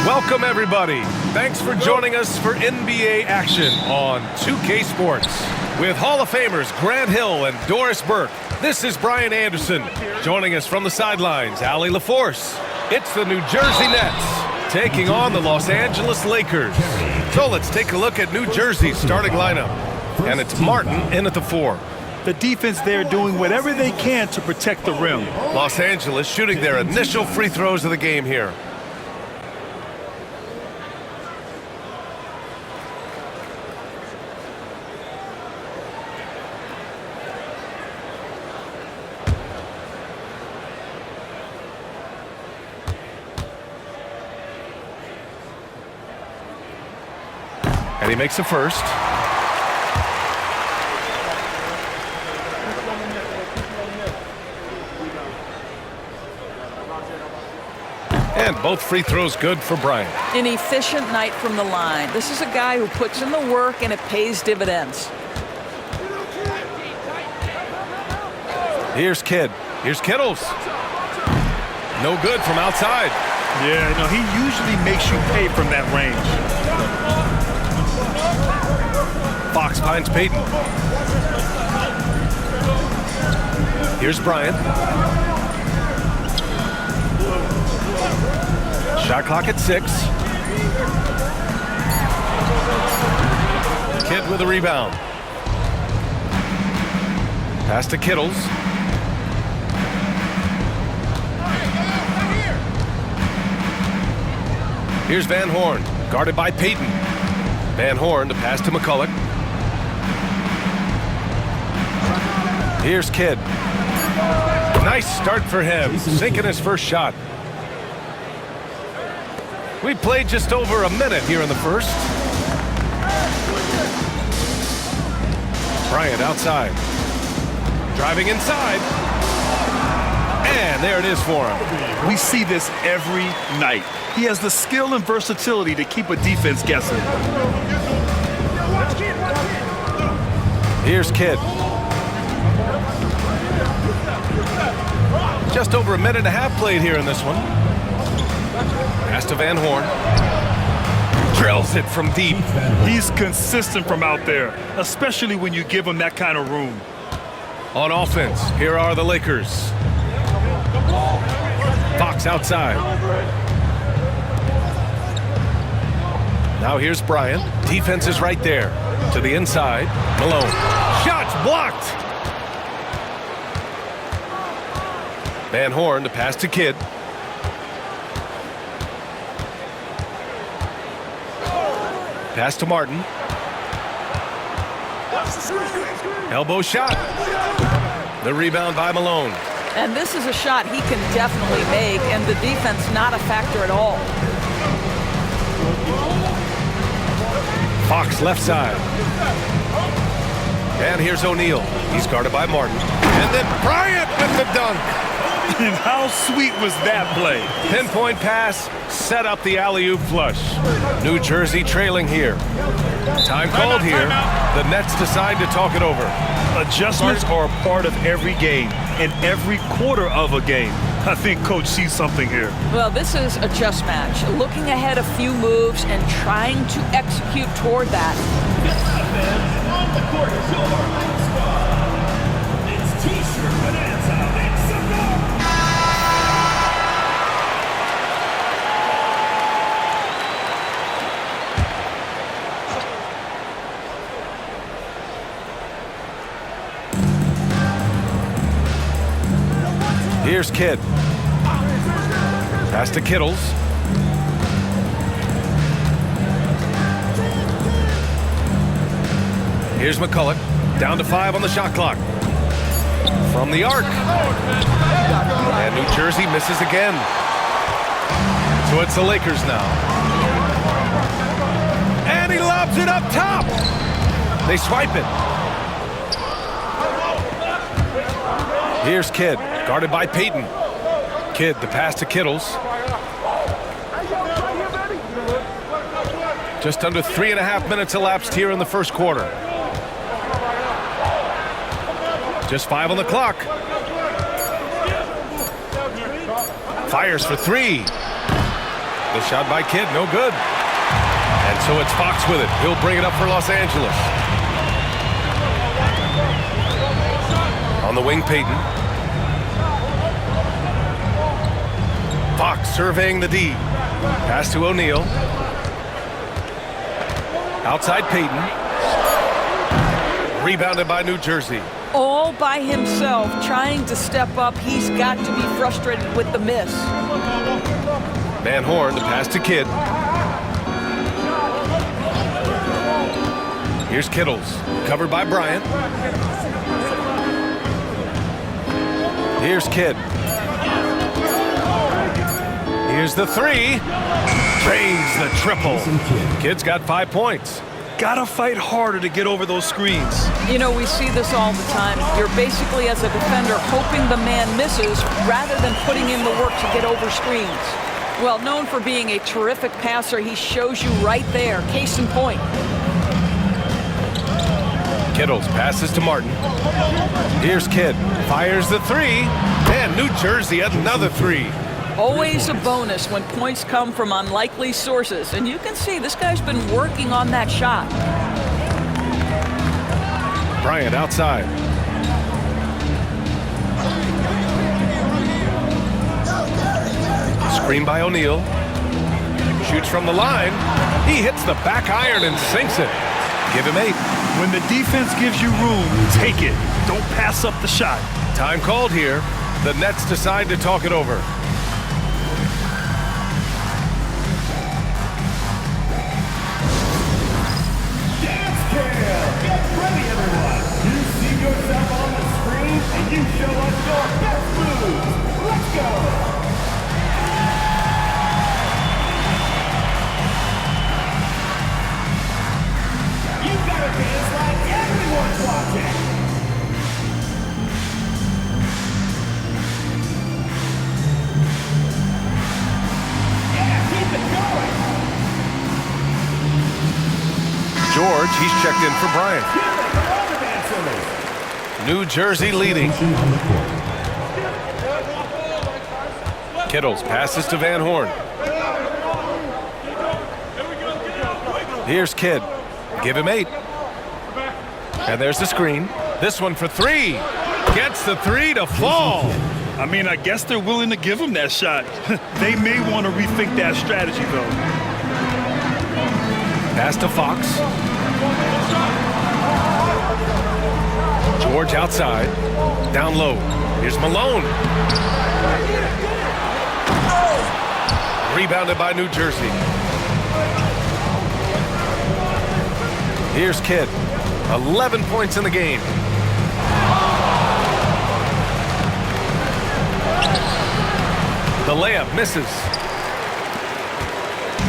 Welcome, everybody. Thanks for joining us for NBA action on 2K Sports. With Hall of Famers Grant Hill and Doris Burke, this is Brian Anderson. Joining us from the sidelines, Allie LaForce. It's the New Jersey Nets taking on the Los Angeles Lakers. So let's take a look at New Jersey's starting lineup. And it's Martin in at the 4. The defense there doing whatever they can to protect the rim. Los Angeles shooting their initial free throws of the game here. And he makes the first. And both free throws good for Bryant. An efficient night from the line. This is a guy who puts in the work and it pays dividends. Here's Kidd. Here's Kittles. No good from outside. Yeah, no, he usually makes you pay from that range. Fox finds Payton. Here's Bryant. Shot clock at 6. Kidd with a rebound. Pass to Kittles. Here's Van Horn, guarded by Payton. Van Horn to pass to McCulloch. Here's Kidd. Nice start for him, sinking his first shot. We played just over a minute here in the first. Bryant outside. Driving inside. And there it is for him. We see this every night. He has the skill and versatility to keep a defense guessing. Here's Kidd. Just over a minute and a half played here in this one. Pass to Van Horn. Drills it from deep. He's consistent from out there, especially when you give him that kind of room. On offense, here are the Lakers. Fox outside. Now here's Bryant. Defense is right there. To the inside. Malone. Shots blocked. Van Horn to pass to Kidd. Pass to Martin. Elbow shot. The rebound by Malone. And this is a shot he can definitely make, and the defense not a factor at all. Fox left side. And here's O'Neal. He's guarded by Martin. And then Bryant with the dunk. And how sweet was that play? Pinpoint pass, set up the alley-oop flush. New Jersey trailing here. Time called here. The Nets decide to talk it over. Adjustments are a part of every game and every quarter of a game. I think Coach sees something here. Well, this is a chess match. Looking ahead a few moves and trying to execute toward that. On the court, it's T-shirt Bonanza. Here's Kidd. Pass to Kittles. Here's McCulloch. Down to 5 on the shot clock. From the arc. And New Jersey misses again. So it's the Lakers now. And he lobs it up top. They swipe it. Here's Kidd, guarded by Payton. Kidd, the pass to Kittles. Just under 3.5 minutes elapsed here in the first quarter. Just 5 on the clock. Fires for 3. The shot by Kidd, no good. And so it's Fox with it. He'll bring it up for Los Angeles. On the wing, Payton. Fox surveying the D. Pass to O'Neal. Outside Payton. Rebounded by New Jersey. All by himself, trying to step up. He's got to be frustrated with the miss. Van Horn, the pass to Kidd. Here's Kittles, covered by Bryant. Here's Kidd. Here's the three. Drains the triple. Kidd's got 5 points. Gotta fight harder to get over those screens. You know, we see this all the time. You're basically, as a defender, hoping the man misses rather than putting in the work to get over screens. Well, known for being a terrific passer, he shows you right there. Case in point. Kittles passes to Martin. Here's Kidd. Fires the three. And New Jersey another three. Always a bonus when points come from unlikely sources. And you can see this guy's been working on that shot. Bryant outside. Screen by O'Neal. Shoots from the line. He hits the back iron and sinks it. Give him 8. When the defense gives you room, take it. Don't pass up the shot. Time called here. The Nets decide to talk it over. Yourself on the screen and you show us your best moves. Let's go. You gotta dance like everyone's watching. Yeah, keep it going. George, he's checked in for Bryant. New Jersey leading. Kittles passes to Van Horn. Here's Kidd. Give him 8. And there's the screen. This one for 3. Gets the 3 to fall. I mean, I guess they're willing to give him that shot. They may want to rethink that strategy, though. Pass to Fox. George outside. Down low. Here's Malone. Rebounded by New Jersey. Here's Kidd. 11 points in the game. The layup misses.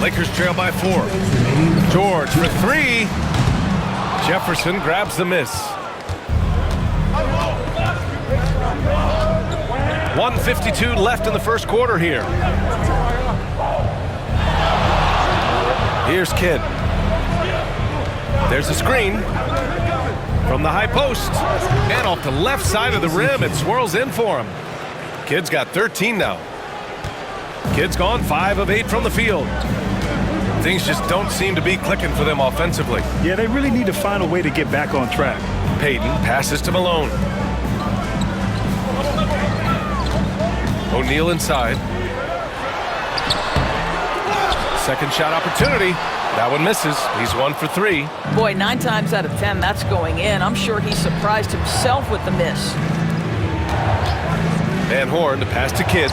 Lakers trail by 4. George for 3. Jefferson grabs the miss. 1:52 left in the first quarter here. Here's Kidd. There's a screen from the high post. And off the left side of the rim, it swirls in for him. Kidd's got 13 now. Kidd's gone 5 of 8 from the field. Things just don't seem to be clicking for them offensively. Yeah, they really need to find a way to get back on track. Payton passes to Malone. O'Neal inside. Second shot opportunity. That one misses. He's 1 for 3. Boy, 9 times out of 10, that's going in. I'm sure he surprised himself with the miss. Van Horn to pass to Kidd.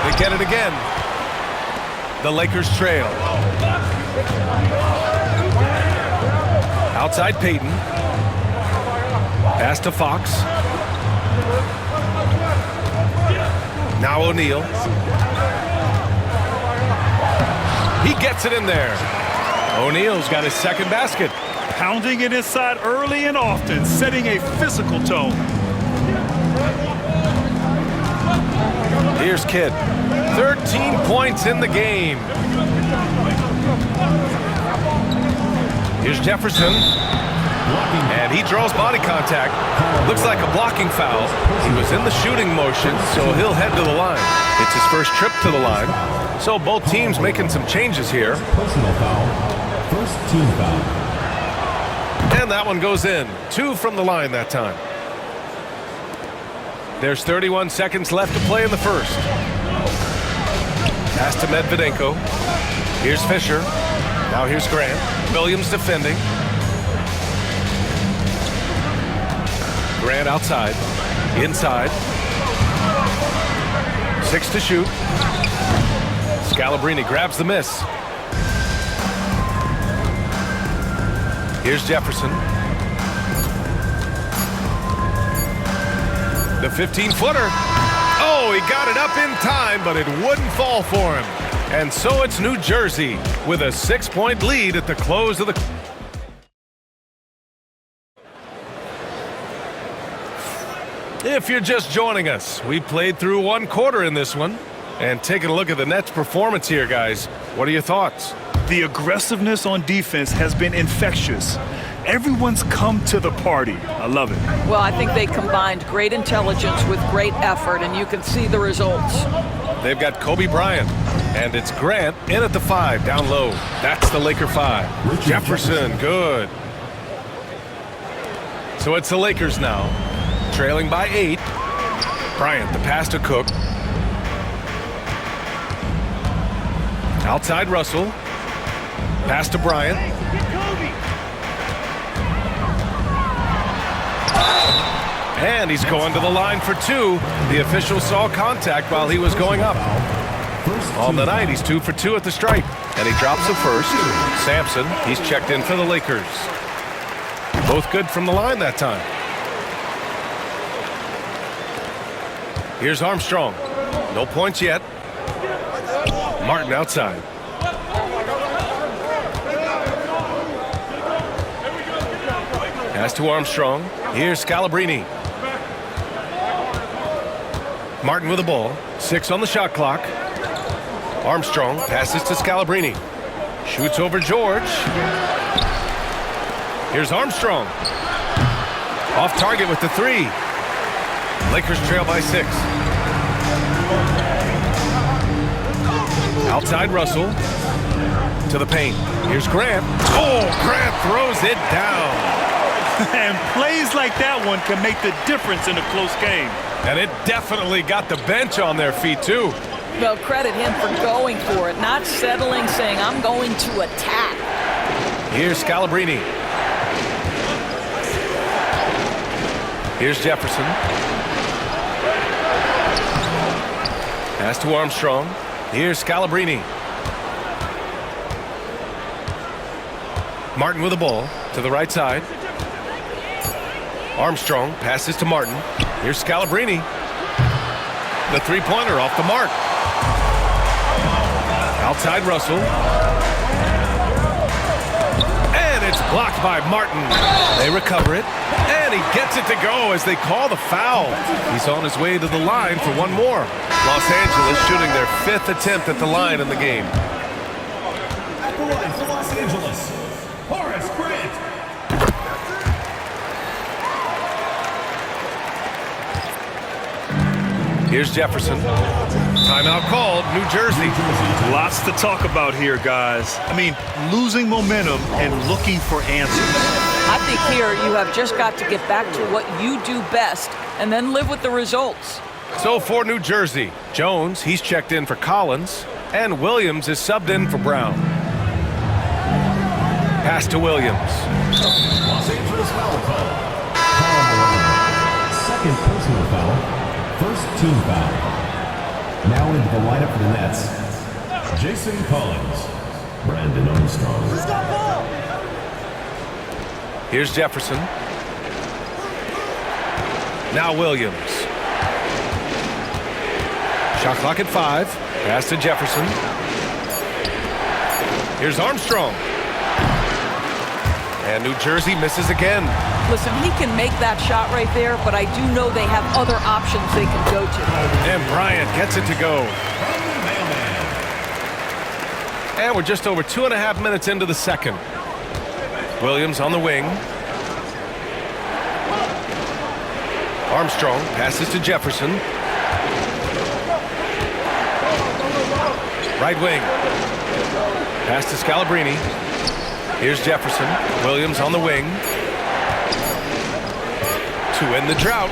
They get it again. The Lakers trail. Outside Payton. Pass to Fox. Now O'Neal. He gets it in there. O'Neal's got his second basket. Pounding it inside early and often, setting a physical tone. Here's Kidd. 13 points in the game. Here's Jefferson. And he draws body contact. Looks like a blocking foul. He was in the shooting motion, so he'll head to the line. It's his first trip to the line. So both teams making some changes here. Personal foul. First team foul. And that one goes in. 2 from the line that time. There's 31 seconds left to play in the first. Pass to Medvedenko. Here's Fisher. Now here's Grant. Williams defending. Grant outside. Inside. 6 to shoot. Scalabrine grabs the miss. Here's Jefferson. The 15-footer. Oh, he got it up in time, but it wouldn't fall for him. And so it's New Jersey with a 6-point lead at the close of the... If you're just joining us, we played through 1 quarter in this one. And taking a look at the Nets' performance here, guys. What are your thoughts? The aggressiveness on defense has been infectious. Everyone's come to the party. I love it. Well, I think they combined great intelligence with great effort, and you can see the results. They've got Kobe Bryant, and it's Grant in at the 5, down low. That's the Laker 5. Jefferson, good. So it's the Lakers now, trailing by 8. Bryant, the pass to Cook. Outside Russell. Pass to Bryant. And he's going to the line for 2. The official saw contact while he was going up. On the night, he's 2 for 2 at the stripe. And he drops the first. Sampson, he's checked in for the Lakers. Both good from the line that time. Here's Armstrong. No points yet. Martin outside. Pass to Armstrong. Here's Scalabrine. Martin with the ball. 6 on the shot clock. Armstrong passes to Scalabrine. Shoots over George. Here's Armstrong. Off target with the 3. Lakers trail by 6. Outside Russell. To the paint. Here's Grant. Oh, Grant throws it down. And plays like that one can make the difference in a close game. And it definitely got the bench on their feet, too. Well, credit him for going for it, not settling, saying, I'm going to attack. Here's Scalabrine. Here's Jefferson. Pass to Armstrong. Here's Scalabrine. Martin with the ball to the right side. Armstrong passes to Martin. Here's Scalabrine. The 3-pointer off the mark. Outside Russell. And it's blocked by Martin. They recover it. And he gets it to go as they call the foul. He's on his way to the line for one more. Los Angeles shooting their 5th attempt at the line in the game. At the line for Los Angeles, Horace Grant. Here's Jefferson. Timeout called, New Jersey. Lots to talk about here, guys. I mean, losing momentum and looking for answers. I think here you have just got to get back to what you do best and then live with the results. So for New Jersey, Jones, he's checked in for Collins, and Williams is subbed in for Brown. Pass to Williams. Los Angeles foul call. Second personal foul. First team foul. Now into the lineup for the Nets. Jason Collins. Brandon Armstrong. Here's Jefferson. Now Williams. Shot clock at 5. Pass to Jefferson. Here's Armstrong. And New Jersey misses again. Listen, he can make that shot right there, but I do know they have other options they can go to. And Bryant gets it to go. And we're just over 2.5 minutes into the second. Williams on the wing. Armstrong passes to Jefferson. Right wing. Pass to Scalabrini. Here's Jefferson. Williams on the wing. To end the drought.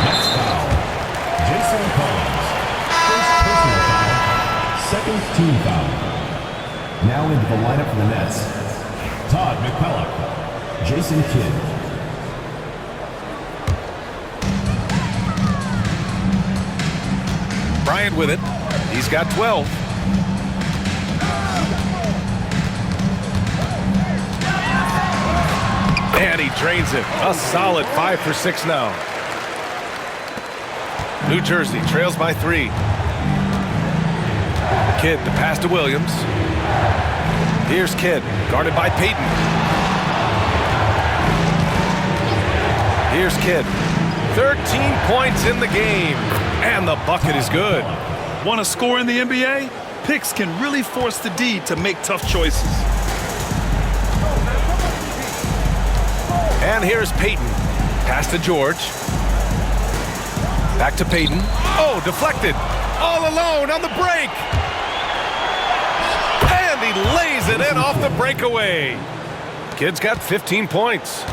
Next foul. Jason Collins. First personal foul. Second team foul. Now into the lineup for the Nets. Todd McCulloch. Jason Kidd. Bryant with it. He's got 12. And he drains it. A solid 5 for 6 now. New Jersey trails by 3. Kidd to pass to Williams. Here's Kidd, guarded by Payton. Here's Kidd. 13 points in the game. And the bucket is good. Want to score in the NBA? Picks can really force the D to make tough choices. And here's Payton. Pass to George. Back to Payton. Oh, deflected. All alone on the break. And he lays it in off the breakaway. Kid's got 15 points.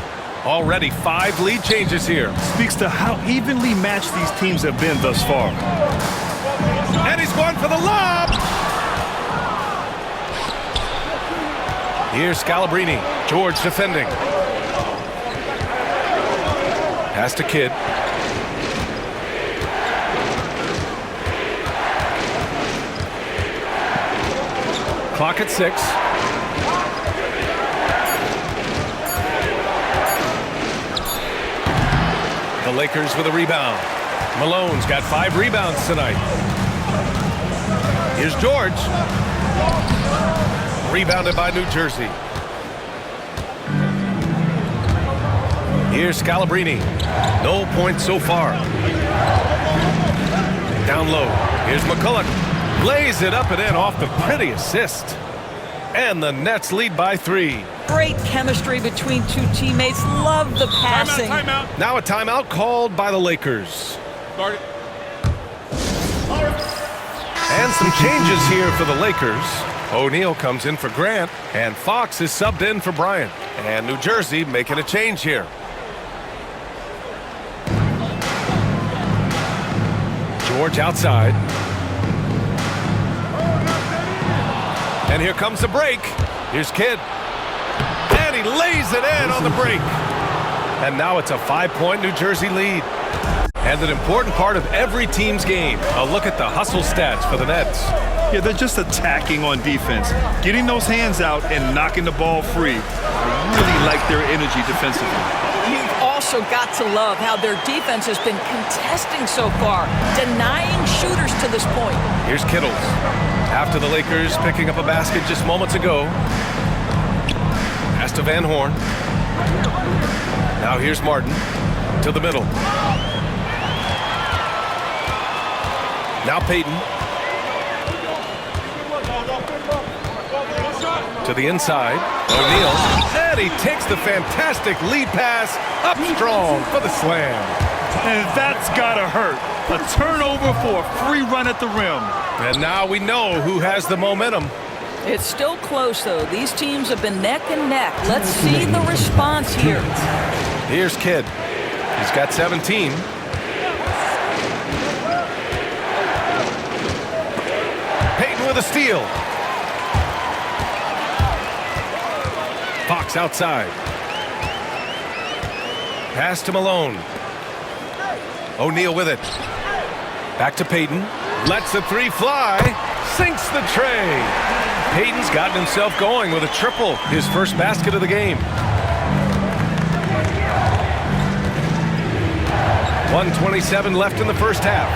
Already 5 lead changes here. Speaks to how evenly matched these teams have been thus far. And he's going for the lob. Here's Scalabrini. George defending. Pass to Kidd. Clock at 6. The Lakers with a rebound. Malone's got 5 rebounds tonight. Here's George. Rebounded by New Jersey. Here's Scalabrini. No points so far. Down low. Here's McCulloch. Lays it up and in off the pretty assist. And the Nets lead by 3. Great chemistry between two teammates. Love the passing. Timeout. Now a timeout called by the Lakers. Start it. And some changes here for the Lakers. O'Neal comes in for Grant, and Fox is subbed in for Bryant. And New Jersey making a change here. George outside. And here comes the break. Here's Kidd. And he lays it in on the break. And now it's a 5-point New Jersey lead. And an important part of every team's game. A look at the hustle stats for the Nets. Yeah, they're just attacking on defense. Getting those hands out and knocking the ball free. I really like their energy defensively. You've also got to love how their defense has been contesting so far, denying shooters to this point. Here's Kittles. After the Lakers picking up a basket just moments ago. Pass to Van Horn. Now here's Martin to the middle. Now Payton. To the inside. O'Neal. And he takes the fantastic lead pass up strong for the slam. And that's gotta hurt. A turnover for a free run at the rim. And now we know who has the momentum. It's still close, though. These teams have been neck and neck. Let's see the response here. Here's Kidd. He's got 17. Payton with a steal. Fox outside. Pass to Malone. O'Neal with it. Back to Payton. Lets the 3 fly. Sinks the tray. Payton's gotten himself going with a triple. His first basket of the game. 1:27 left in the first half.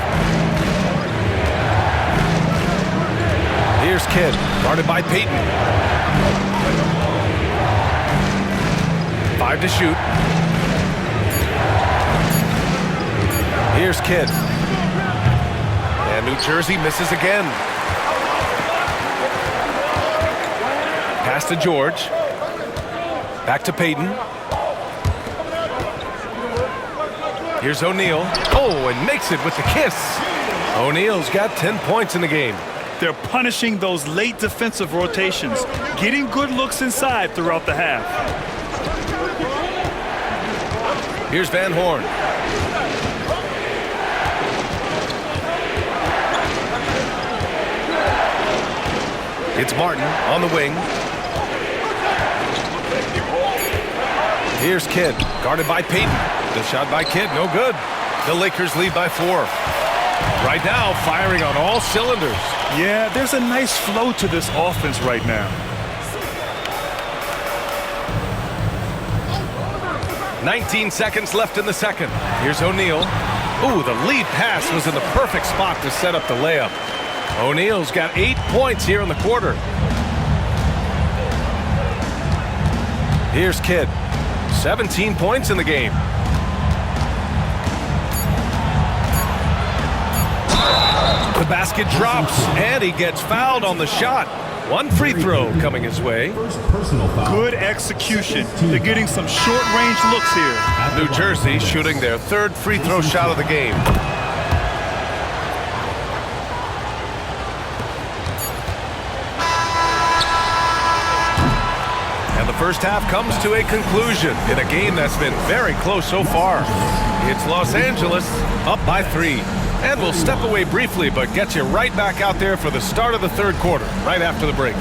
Here's Kidd, guarded by Payton. 5 to shoot. Here's Kidd. And New Jersey misses again. Pass to George. Back to Payton. Here's O'Neal. Oh, and makes it with the kiss. O'Neal's got 10 points in the game. They're punishing those late defensive rotations, getting good looks inside throughout the half. Here's Van Horn. It's Martin on the wing. Here's Kidd, guarded by Payton. The shot by Kidd, no good. The Lakers lead by 4. Right now, firing on all cylinders. Yeah, there's a nice flow to this offense right now. 19 seconds left in the second. Here's O'Neal. Ooh, the lead pass was in the perfect spot to set up the layup. O'Neal's got 8 points here in the quarter. Here's Kidd. 17 points in the game. The basket drops, and he gets fouled on the shot. One free throw coming his way. First personal foul. Good execution. They're getting some short-range looks here. New Jersey shooting their 3rd free throw shot of the game. And the first half comes to a conclusion in a game that's been very close so far. It's Los Angeles up by 3. And we'll step away briefly, but get you right back out there for the start of the 3rd quarter, right after the break.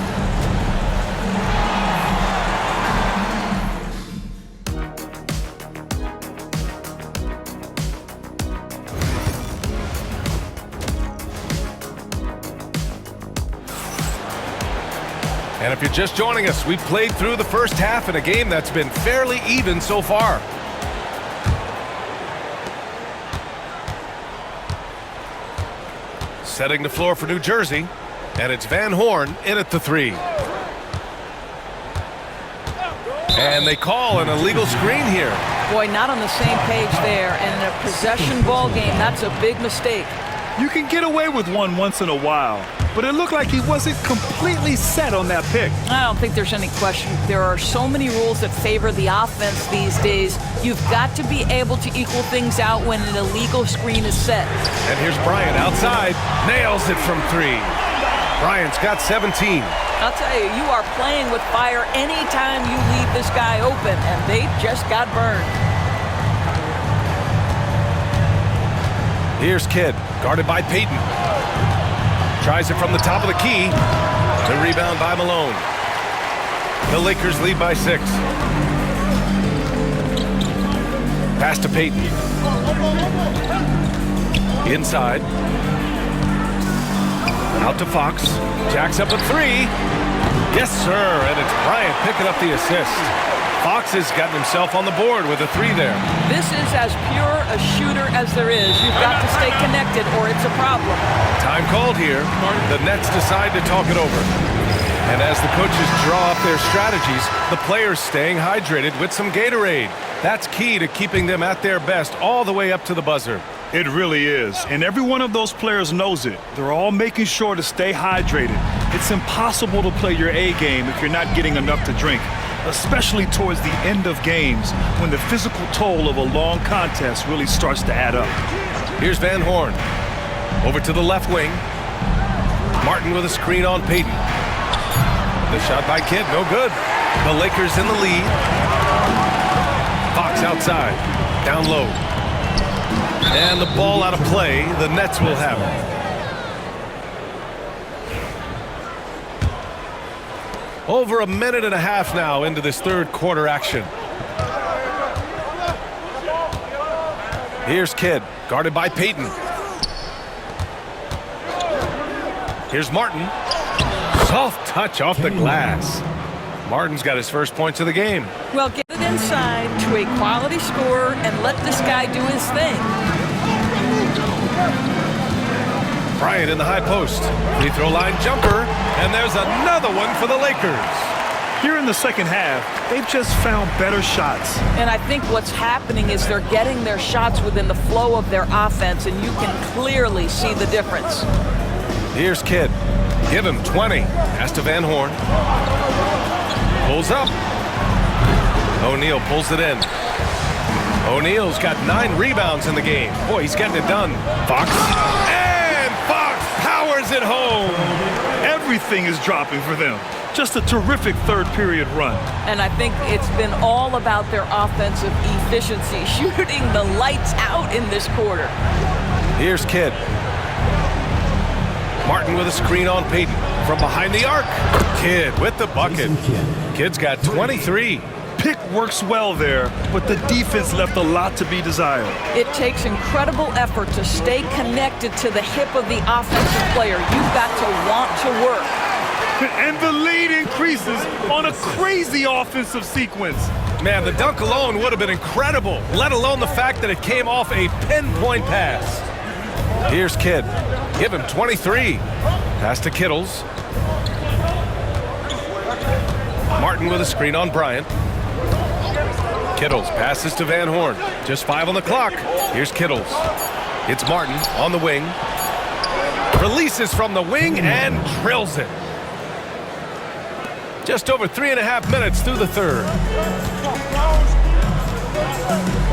And if you're just joining us, we've played through the first half in a game that's been fairly even so far. Setting the floor for New Jersey, and it's Van Horn in at the 3. And they call an illegal screen here. Boy, not on the same page there. And in a possession ball game, that's a big mistake. You can get away with one once in a while, but it looked like he wasn't completely set on that pick. I don't think there's any question. There are so many rules that favor the offense these days. You've got to be able to equal things out when an illegal screen is set. And here's Bryant outside. Nails it from 3. Bryant's got 17. I'll tell you, you are playing with fire anytime you leave this guy open, and they just got burned. Here's Kidd, guarded by Payton. Tries it from the top of the key. The rebound by Malone. The Lakers lead by 6. Pass to Payton. Inside. Out to Fox. Jacks up a 3. Yes, sir. And it's Bryant picking up the assist. Fox has gotten himself on the board with a 3 there. This is as pure a shooter as there is. You've got to stay connected or it's a problem. Time called here. The Nets decide to talk it over. And as the coaches draw up their strategies, the players staying hydrated with some Gatorade. That's key to keeping them at their best all the way up to the buzzer. It really is, and every one of those players knows it. They're all making sure to stay hydrated. It's impossible to play your A game if you're not getting enough to drink, especially towards the end of games when the physical toll of a long contest really starts to add up. Here's Van Horn. Over to the left wing. Martin with a screen on Payton. The shot by Kidd, no good. The Lakers in the lead. Fox outside, down low. And the ball out of play. The Nets will have it. Over a minute and a half now into this 3rd quarter action. Here's Kidd, guarded by Payton. Here's Martin. Soft touch off the glass. Martin's got his first points of the game. Well, get it inside to a quality scorer and let this guy do his thing. Bryant in the high post. Free throw line jumper. And there's another one for the Lakers. Here in the second half, they've just found better shots. And I think what's happening is they're getting their shots within the flow of their offense, and you can clearly see the difference. Here's Kidd. Give him 20. Pass to Van Horn. Pulls up. O'Neal pulls it in. O'Neal's got 9 rebounds in the game. Boy, he's getting it done. Fox. And Fox powers drives it home. Everything is dropping for them. Just a terrific third period run. And I think it's been all about their offensive efficiency, shooting the lights out in this quarter. Here's Kidd. Martin with a screen on Payton. From behind the arc, Kidd with the bucket. Kidd's got 23. Pick works well there, but the defense left a lot to be desired. It takes incredible effort to stay connected to the hip of the offensive player. You've got to want to work. And the lead increases on a crazy offensive sequence. Man, the dunk alone would have been incredible, let alone the fact that it came off a pinpoint pass. Here's Kidd. Give him 23. Pass to Kittles. Martin with a screen on Bryant. Kittles passes to Van Horn. Just 5 on the clock. Here's Kittles. It's Martin on the wing. Releases from the wing and drills it. Just over 3.5 minutes through the third.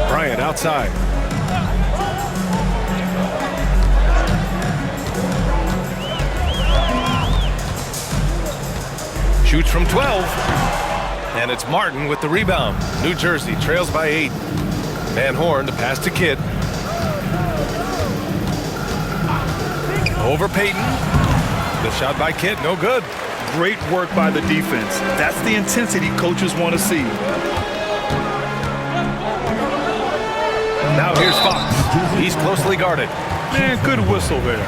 Bryant outside. Shoots from 12. And it's Martin with the rebound. New Jersey trails by 8. Van Horn, the pass to Kidd. Over Payton. The shot by Kidd, no good. Great work by the defense. That's the intensity coaches want to see. Now here's Fox. He's closely guarded. Man, good whistle there.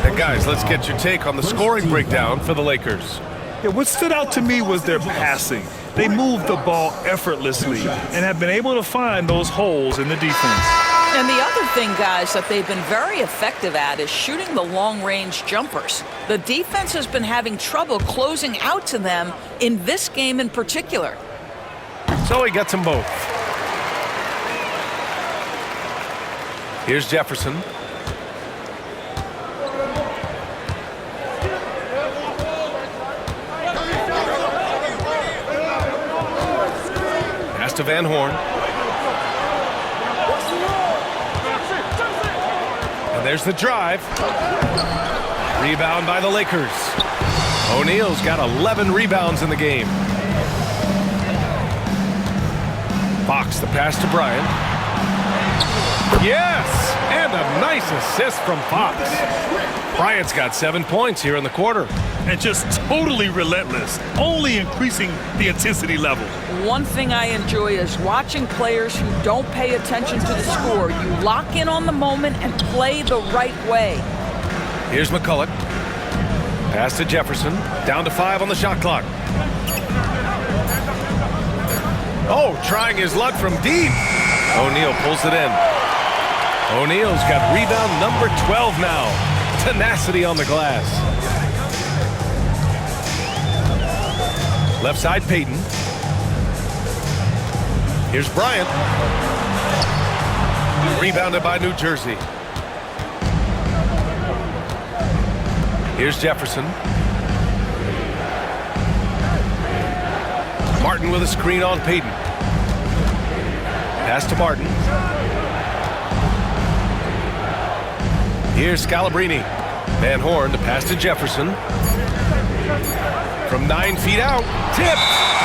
And guys, let's get your take on the scoring breakdown for the Lakers. Yeah, what stood out to me was their passing. They moved the ball effortlessly and have been able to find those holes in the defense. And the other thing, guys, that they've been very effective at is shooting the long-range jumpers. The defense has been having trouble closing out to them in this game in particular. So he gets them both. Here's Jefferson. Pass to Van Horn. And there's the drive. Rebound by the Lakers. O'Neal's got 11 rebounds in the game. Fox, the pass to Bryant. Yes! And a nice assist from Fox. Bryant's got 7 points here in the quarter. And just totally relentless, only increasing the intensity level. One thing I enjoy is watching players who don't pay attention to the score. You lock in on the moment and play the right way. Here's McCulloch. Pass to Jefferson. Down to 5 on the shot clock. Oh, trying his luck from deep. O'Neal pulls it in. O'Neal's got rebound number 12 now. Tenacity on the glass. Left side, Payton. Here's Bryant. Rebounded by New Jersey. Here's Jefferson. Martin with a screen on Payton. Pass to Martin. Here's Scalabrini. Van Horn to pass to Jefferson. From 9 feet out, tipped,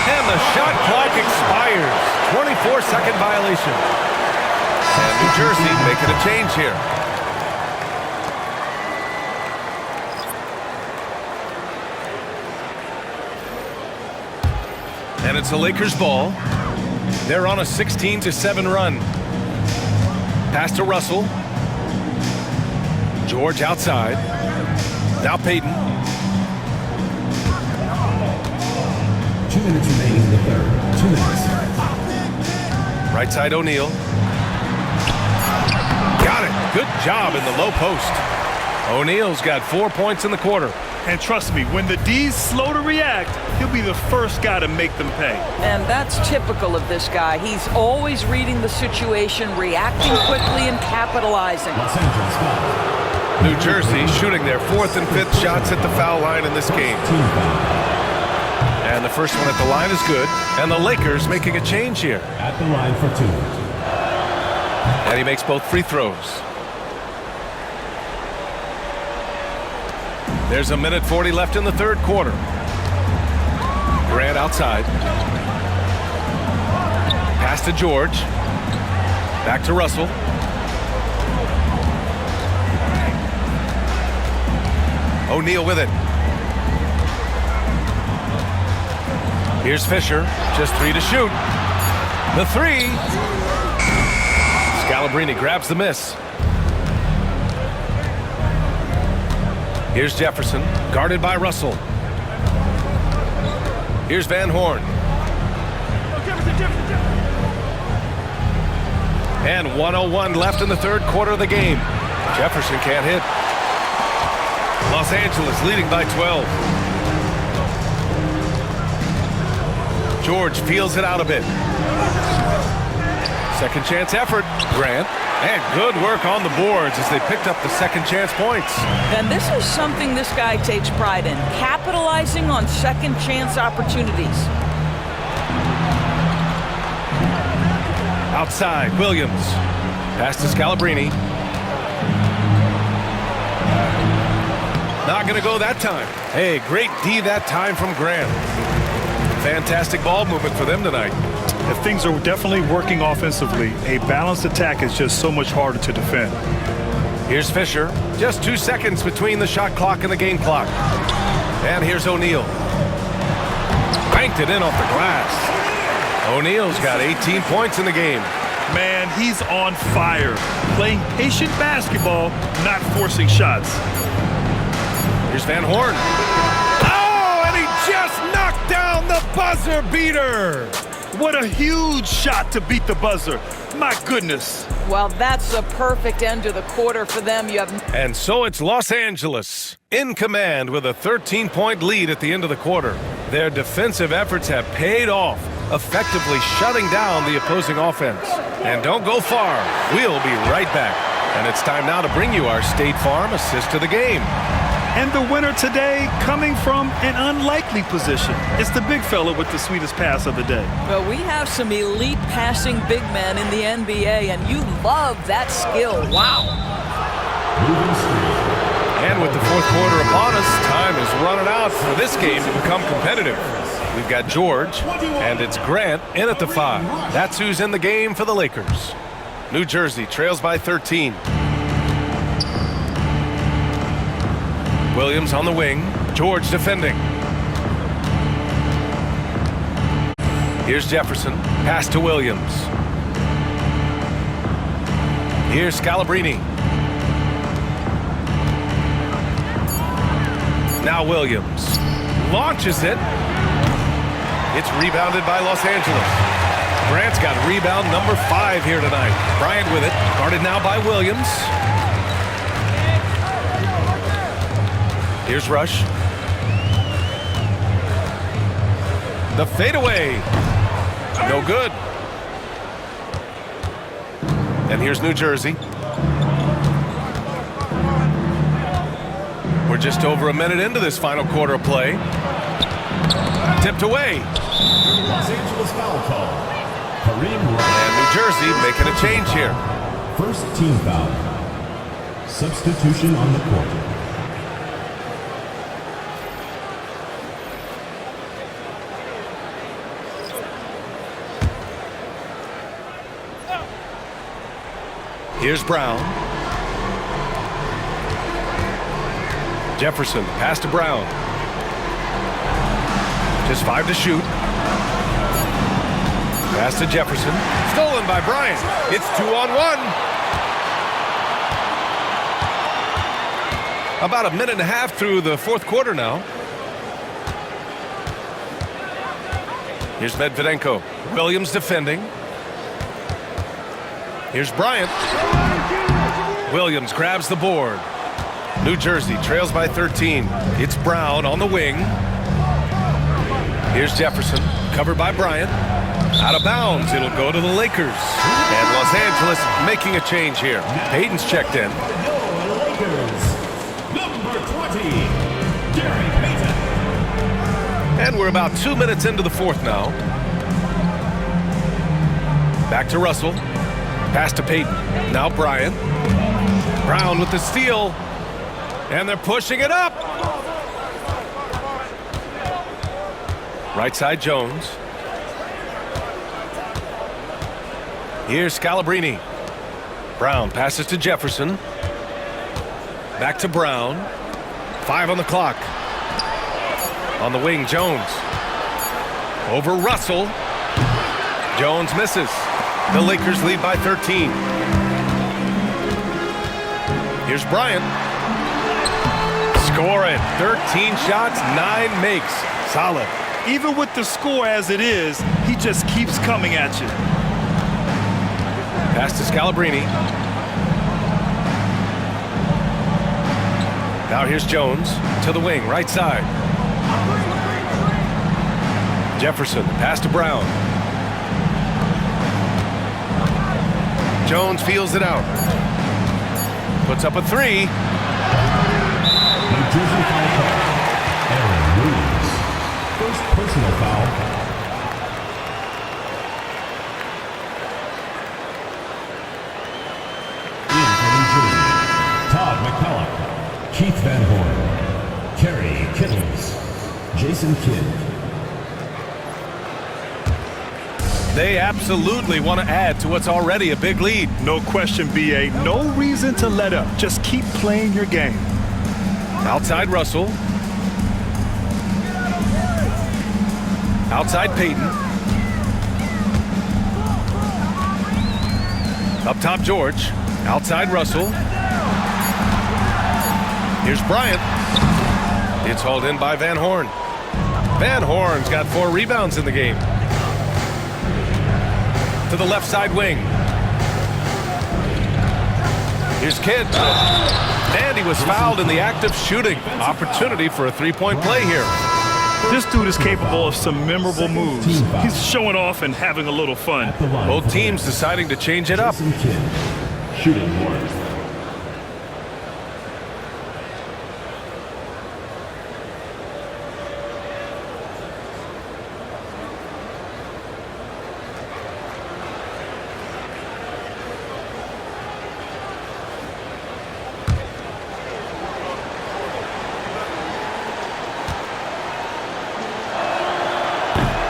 and the shot clock expires. 24-second violation. And New Jersey making a change here. And it's the Lakers' ball. They're on a 16-7 run. Pass to Russell. George outside. Now Payton. 2 minutes remaining in the third. 2 minutes. Right side O'Neal. Got it. Good job in the low post. O'Neal's got 4 points in the quarter. And trust me, when the D's slow to react, he'll be the first guy to make them pay. And that's typical of this guy. He's always reading the situation, reacting quickly, and capitalizing. Los Angeles foul. New Jersey shooting their 4th and 5th shots at the foul line in this game. Team foul. And the first one at the line is good. And the Lakers making a change here. At the line for 2. And he makes both free throws. There's a minute 40 left in the third quarter. Grant outside. Pass to George. Back to Russell. O'Neal with it. Here's Fisher. Just 3 to shoot. The 3. Scalabrine grabs the miss. Here's Jefferson, guarded by Russell. Here's Van Horn. And 1:01 left in the third quarter of the game. Jefferson can't hit. Los Angeles leading by 12. George feels it out a bit. Second chance effort. Grant. And good work on the boards as they picked up the second chance points. And this is something this guy takes pride in, capitalizing on second chance opportunities. Outside, Williams. Pass to Scalabrine. Not going to go that time. Hey, great D that time from Grant. Fantastic ball movement for them tonight. If things are definitely working offensively, a balanced attack is just so much harder to defend. Here's Fisher. Just 2 seconds between the shot clock and the game clock. And here's O'Neal. Banked it in off the glass. O'Neal's got 18 points in the game. Man, he's on fire. Playing patient basketball, not forcing shots. Here's Van Horn. Oh, and he just knocked down the buzzer beater. What a huge shot to beat the buzzer. My goodness. Well, that's a perfect end to the quarter for them. You have. And so it's Los Angeles in command with a 13-point lead at the end of the quarter. Their defensive efforts have paid off, effectively shutting down the opposing offense. And don't go far. We'll be right back. And it's time now to bring you our State Farm assist to the game. And the winner today coming from an unlikely position. It's the big fella with the sweetest pass of the day. Well, we have some elite passing big men in the NBA, and you love that skill. Wow. And with the fourth quarter upon us, time is running out for this game to become competitive. We've got George, and it's Grant in at the 5. That's who's in the game for the Lakers. New Jersey trails by 13. Williams on the wing. George defending. Here's Jefferson. Pass to Williams. Here's Scalabrine. Now Williams. Launches it. It's rebounded by Los Angeles. Grant's got rebound number 5 here tonight. Bryant with it. Guarded now by Williams. Here's Rush. The fadeaway. No good. And here's New Jersey. We're just over a minute into this final quarter of play. Tipped away. Los Angeles foul call. Kareem And New Jersey making a change here. First team foul. Substitution on the court. Here's Brown. Jefferson, pass to Brown. Just 5 to shoot. Pass to Jefferson. Stolen by Bryant. It's 2-on-1. About a minute and a half through the fourth quarter now. Here's Medvedenko. Williams defending. Here's Bryant. Williams grabs the board. New Jersey trails by 13. It's Brown on the wing. Here's Jefferson, covered by Bryant. Out of bounds, it'll go to the Lakers. And Los Angeles making a change here. Payton's checked in. Lakers. Number 20, Gary Payton. And we're about 2 minutes into the fourth now. Back to Russell. Pass to Payton. Now Bryant. Brown with the steal. And they're pushing it up. Right side Jones. Here's Scalabrini. Brown passes to Jefferson. Back to Brown. 5 on the clock. On the wing, Jones. Over Russell. Jones misses. The Lakers lead by 13. Here's Bryant. Scoring. 13 shots, 9 makes. Solid. Even with the score as it is, he just keeps coming at you. Pass to Scalabrini. Now here's Jones to the wing, right side. Jefferson, pass to Brown. Jones feels it out. Puts up a 3. New Jersey foul call. Aaron Williams. First personal foul. In for New Jersey, Todd McCullough, Keith Van Horn, Kerry Kittles, Jason Kidd. They absolutely want to add to what's already a big lead. No question, B.A. No reason to let up. Just keep playing your game. Outside Russell. Outside Payton. Up top George. Outside Russell. Here's Bryant. It's hauled in by Van Horn. Van Horn's got 4 rebounds in the game. To the left side wing. Here's Kidd. And he was fouled in the act of shooting. Opportunity for a 3-point play here. This dude is capable of some memorable moves. He's showing off and having a little fun. Both teams deciding to change it up. Jason Kidd, shooting 1.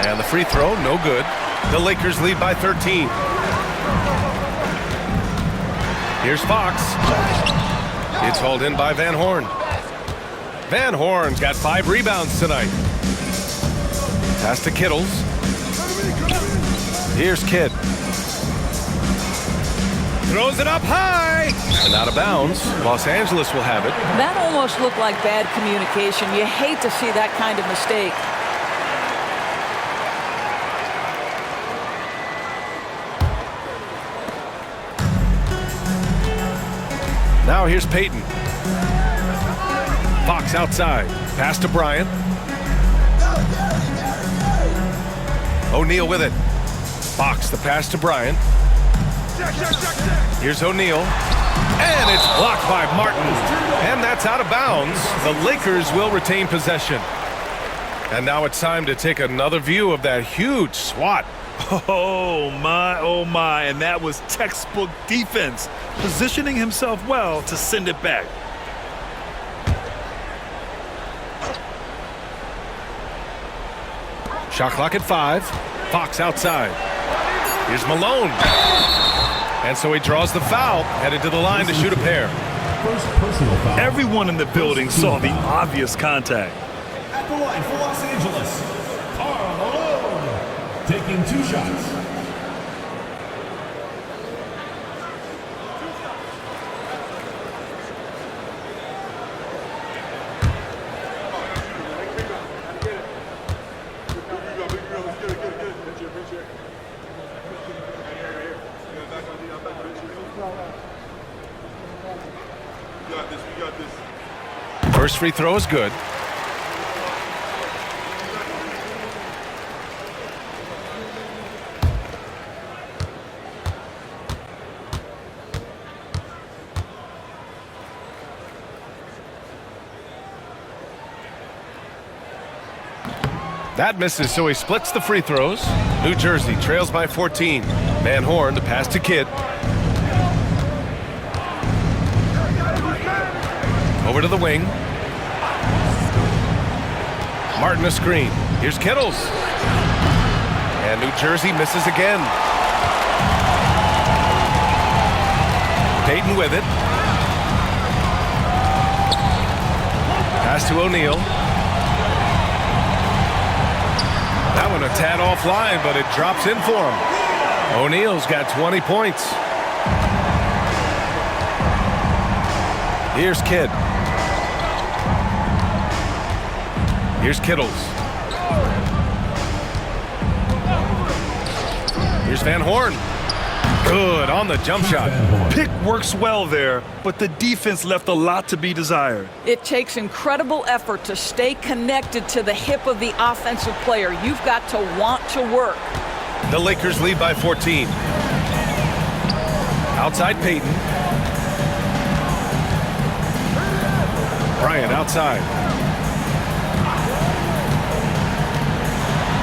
And the free throw, no good. The Lakers lead by 13. Here's Fox. It's hauled in by Van Horn. Van Horn's got 5 rebounds tonight. Pass to Kittles. Here's Kidd. Throws it up high. And out of bounds. Los Angeles will have it. That almost looked like bad communication. You hate to see that kind of mistake. Now here's Payton. Fox outside. Pass to Bryant. O'Neal with it. Fox the pass to Bryant. Here's O'Neal. And it's blocked by Martin. And that's out of bounds. The Lakers will retain possession. And now it's time to take another view of that huge swat. Oh my, and that was textbook defense, positioning himself well to send it back. Shot clock at 5. Fox outside. Here's Malone. And so he draws the foul, headed to the line to shoot a pair. First personal foul. Everyone in the building saw the obvious contact. At the line for Los Angeles, Karl Malone, taking 2 shots. First free throw is good. That misses, so he splits the free throws. New Jersey trails by 14. Van Horn to pass to Kidd. Over to the wing. Martin a screen. Here's Kittles. And New Jersey misses again. Payton with it. Pass to O'Neal. That one a tad offline, but it drops in for him. O'Neal's got 20 points. Here's Kidd. Here's Kittles. Here's Van Horn. Good on the jump shot. Pick works well there, but the defense left a lot to be desired. It takes incredible effort to stay connected to the hip of the offensive player. You've got to want to work. The Lakers lead by 14. Outside Payton. Bryant outside.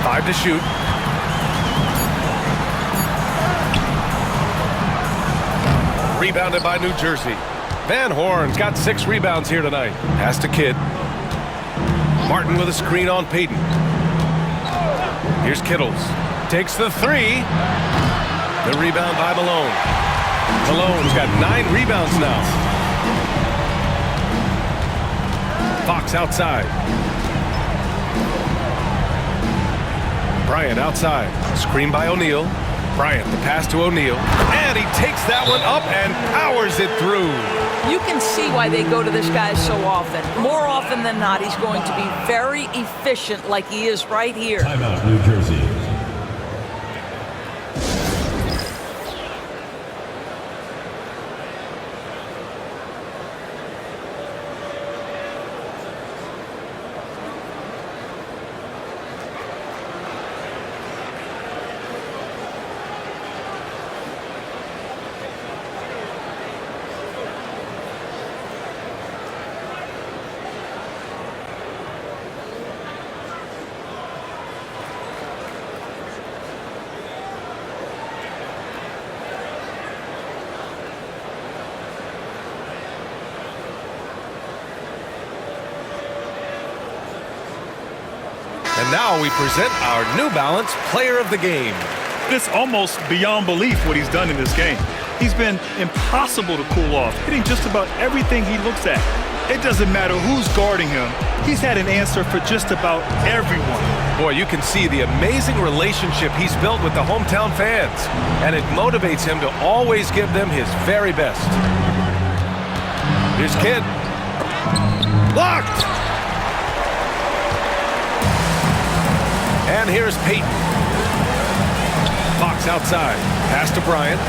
5 to shoot. Rebounded by New Jersey. Van Horn's got 6 rebounds here tonight. Pass to Kidd. Martin with a screen on Payton. Here's Kittles. Takes the 3. The rebound by Malone. Malone's got 9 rebounds now. Fox outside. Bryant outside. Screen by O'Neal. Bryant, the pass to O'Neal. And he takes that one up and powers it through. You can see why they go to this guy so often. More often than not, he's going to be very efficient like he is right here. Timeout, New Jersey. And now we present our New Balance Player of the Game. It's almost beyond belief what he's done in this game. He's been impossible to cool off, hitting just about everything he looks at. It doesn't matter who's guarding him. He's had an answer for just about everyone. Boy, you can see the amazing relationship he's built with the hometown fans, and it motivates him to always give them his very best. Here's Kidd. Blocked! And here's Payton. Fox outside. Pass to Bryant.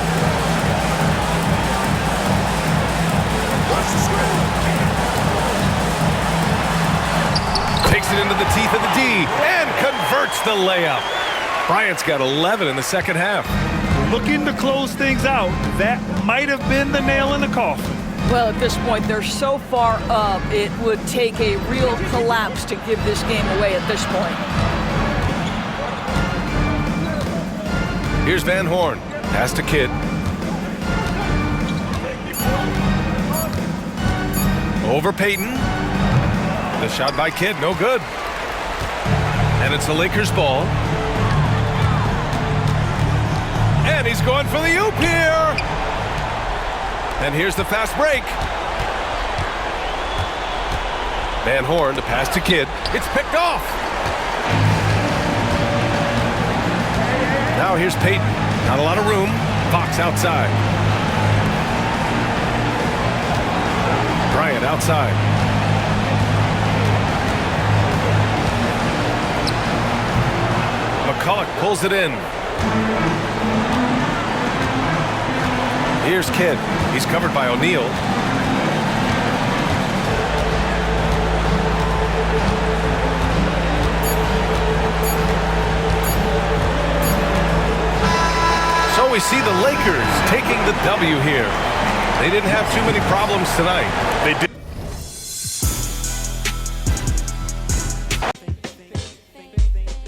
Takes it into the teeth of the D and converts the layup. Bryant's got 11 in the second half. Looking to close things out, that might have been the nail in the coffin. Well, at this point, they're so far up, it would take a real collapse to give this game away at this point. Here's Van Horn. Pass to Kidd. Over Payton. The shot by Kidd, no good. And it's the Lakers' ball. And he's going for the oop here. And here's the fast break. Van Horn, the pass to Kidd. It's picked off. Now here's Payton. Not a lot of room. Fox outside. Bryant outside. McCulloch pulls it in. Here's Kidd. He's covered by O'Neal. So we see the Lakers taking the W here. They didn't have too many problems tonight. They